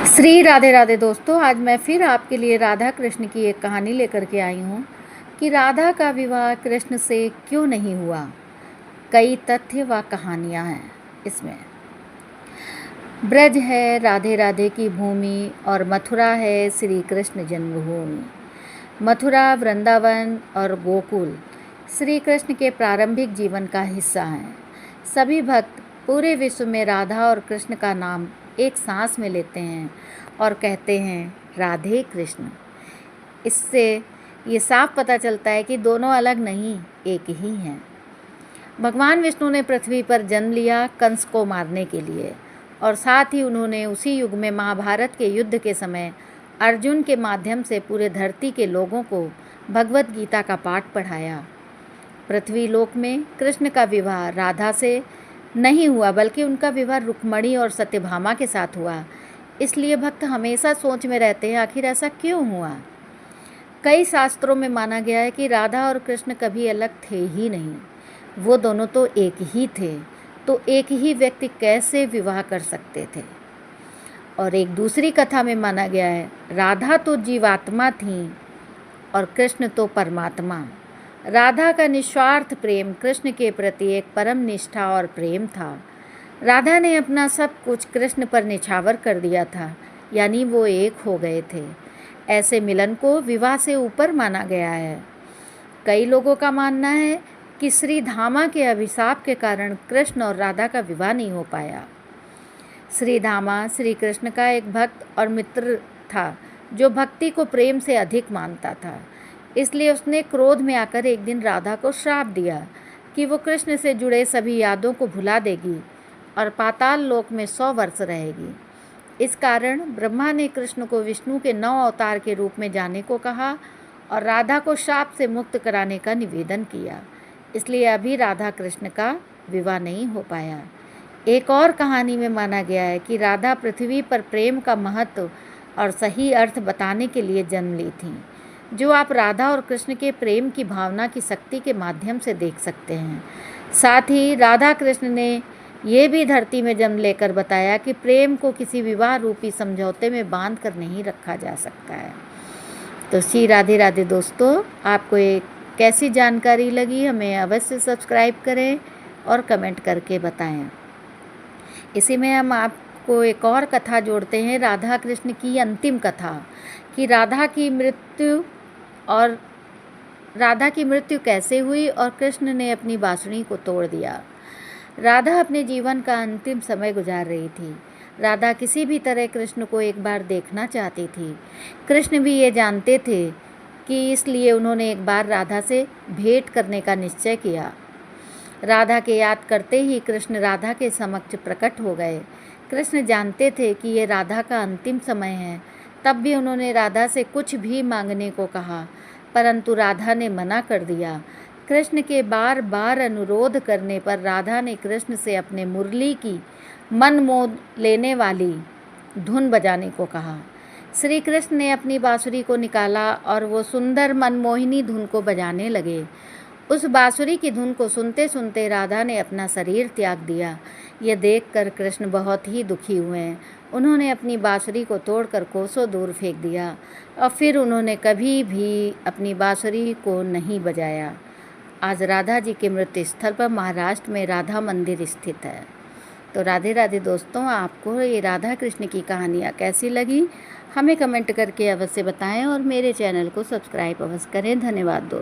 श्री राधे राधे दोस्तों, आज मैं फिर आपके लिए राधा कृष्ण की एक कहानी लेकर के आई हूँ कि राधा का विवाह कृष्ण से क्यों नहीं हुआ। कई तथ्य व कहानियाँ हैं इसमें। ब्रज है राधे राधे की भूमि और मथुरा है श्री कृष्ण जन्मभूमि। मथुरा, वृंदावन और गोकुल श्री कृष्ण के प्रारंभिक जीवन का हिस्सा हैं। सभी भक्त पूरे विश्व में राधा और कृष्ण का नाम एक सांस में लेते हैं और कहते हैं राधे कृष्ण। इससे ये साफ पता चलता है कि दोनों अलग नहीं, एक ही हैं। भगवान विष्णु ने पृथ्वी पर जन्म लिया कंस को मारने के लिए, और साथ ही उन्होंने उसी युग में महाभारत के युद्ध के समय अर्जुन के माध्यम से पूरे धरती के लोगों को भगवत गीता का पाठ पढ़ाया। पृथ्वी लोक में कृष्ण का विवाह राधा से नहीं हुआ, बल्कि उनका विवाह रुक्मणी और सत्यभामा के साथ हुआ। इसलिए भक्त हमेशा सोच में रहते हैं, आखिर ऐसा क्यों हुआ। कई शास्त्रों में माना गया है कि राधा और कृष्ण कभी अलग थे ही नहीं, वो दोनों तो एक ही थे। तो एक ही व्यक्ति कैसे विवाह कर सकते थे। और एक दूसरी कथा में माना गया है राधा तो जीवात्मा थी और कृष्ण तो परमात्मा। राधा का निस्वार्थ प्रेम कृष्ण के प्रति एक परम निष्ठा और प्रेम था। राधा ने अपना सब कुछ कृष्ण पर निछावर कर दिया था, यानी वो एक हो गए थे। ऐसे मिलन को विवाह से ऊपर माना गया है। कई लोगों का मानना है कि श्री धामा के अभिशाप के कारण कृष्ण और राधा का विवाह नहीं हो पाया। श्री धामा श्री कृष्ण का एक भक्त और मित्र था, जो भक्ति को प्रेम से अधिक मानता था। इसलिए उसने क्रोध में आकर एक दिन राधा को श्राप दिया कि वो कृष्ण से जुड़े सभी यादों को भुला देगी और पाताल लोक में 100 वर्ष रहेगी। इस कारण ब्रह्मा ने कृष्ण को विष्णु के 9 अवतार के रूप में जाने को कहा और राधा को श्राप से मुक्त कराने का निवेदन किया। इसलिए अभी राधा कृष्ण का विवाह नहीं हो पाया। एक और कहानी में माना गया है कि राधा पृथ्वी पर प्रेम का महत्व और सही अर्थ बताने के लिए जन्म ली थी, जो आप राधा और कृष्ण के प्रेम की भावना की शक्ति के माध्यम से देख सकते हैं। साथ ही राधा कृष्ण ने ये भी धरती में जन्म लेकर बताया कि प्रेम को किसी विवाह रूपी समझौते में बांध कर नहीं रखा जा सकता है। तो श्री राधे राधे दोस्तों, आपको एक कैसी जानकारी लगी हमें अवश्य सब्सक्राइब करें और कमेंट करके बताएं। इसी में हम आपको एक और कथा जोड़ते हैं, राधा कृष्ण की अंतिम कथा, कि राधा की मृत्यु कैसे हुई और कृष्ण ने अपनी बांसुरी को तोड़ दिया। राधा अपने जीवन का अंतिम समय गुजार रही थी। राधा किसी भी तरह कृष्ण को एक बार देखना चाहती थी। कृष्ण भी ये जानते थे कि इसलिए उन्होंने एक बार राधा से भेंट करने का निश्चय किया। राधा के याद करते ही कृष्ण राधा के समक्ष प्रकट हो गए। कृष्ण जानते थे कि ये राधा का अंतिम समय है, तब भी उन्होंने राधा से कुछ भी मांगने को कहा, परंतु राधा ने मना कर दिया। कृष्ण के बार बार अनुरोध करने पर राधा ने कृष्ण से अपने मुरली की मन मोह लेने वाली धुन बजाने को कहा। श्री कृष्ण ने अपनी बांसुरी को निकाला और वो सुंदर मनमोहिनी धुन को बजाने लगे। उस बांसुरी की धुन को सुनते सुनते राधा ने अपना शरीर त्याग दिया। यह देखकर कृष्ण बहुत ही दुखी हुए। उन्होंने अपनी बांसुरी को तोड़कर कोसों दूर फेंक दिया और फिर उन्होंने कभी भी अपनी बांसुरी को नहीं बजाया। आज राधा जी के मृत्यु स्थल पर महाराष्ट्र में राधा मंदिर स्थित है। तो राधे राधे दोस्तों, आपको ये राधा कृष्ण की कहानियाँ कैसी लगी हमें कमेंट करके अवश्य बताएं और मेरे चैनल को सब्सक्राइब अवश्य करें। धन्यवाद दोस्तों।